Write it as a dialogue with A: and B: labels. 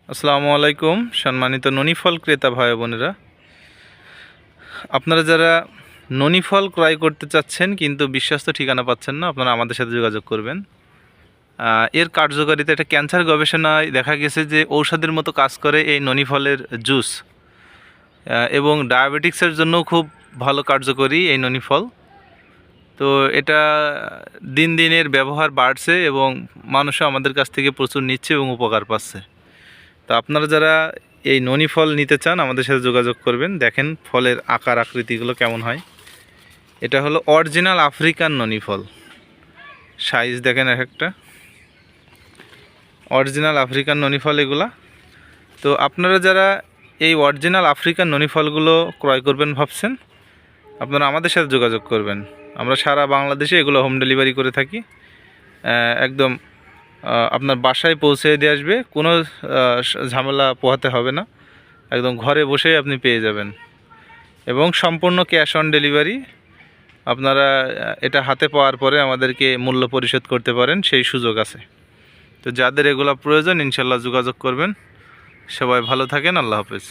A: আসসালামু আলাইকুম সম্মানিত ননি ফল ক্রেতা ভাই বোনেরা, আপনারা যারা ননি ফল ক্রয় করতে চাচ্ছেন কিন্তু বিশ্বস্ত ঠিকানা পাচ্ছেন না, আপনারা আমাদের সাথে যোগাযোগ করবেন। এর কার্যকারিতা, এটা ক্যান্সার গবেষণায় দেখা গেছে যে ঔষধের মতো কাজ করে এই ননি ফলের জুস, এবং ডায়াবেটিক্সের জন্য খুব ভালো কার্যকরী এই ননি ফল। তো এটা দিন দিনের ব্যবহার বাড়ছে এবং মানুষও আমাদের কাছ থেকে প্রচুর নিচ্ছে এবং উপকার পাচ্ছে। তো আপনারা যারা এই ননি ফল নিতে চান আমাদের সাথে যোগাযোগ করবেন। দেখেন ফলের আকার আকৃতিগুলো কেমন হয়। এটা হলো অরিজিনাল আফ্রিকান ননি ফল, সাইজ দেখেন এক একটা অরিজিনাল আফ্রিকান ননি ফল এগুলা। তো আপনারা যারা এই অরিজিনাল আফ্রিকান ননি ফলগুলো ক্রয় করবেন ভাবছেন, আপনারা আমাদের সাথে যোগাযোগ করবেন। আমরা সারা বাংলাদেশে এগুলো হোম ডেলিভারি করে থাকি। একদম আপনার বাসায় পৌঁছে দিয়ে আসবে, কোনো ঝামেলা পোহাতে হবে না, একদম ঘরে বসেই আপনি পেয়ে যাবেন এবং সম্পূর্ণ ক্যাশ অন ডেলিভারি। আপনারা এটা হাতে পাওয়ার পরে আমাদেরকে মূল্য পরিশোধ করতে পারেন, সেই সুযোগ আছে। তো যাদের এগুলো প্রয়োজন ইনশাল্লাহ যোগাযোগ করবেন। সবাই ভালো থাকেন, আল্লাহ হাফেজ।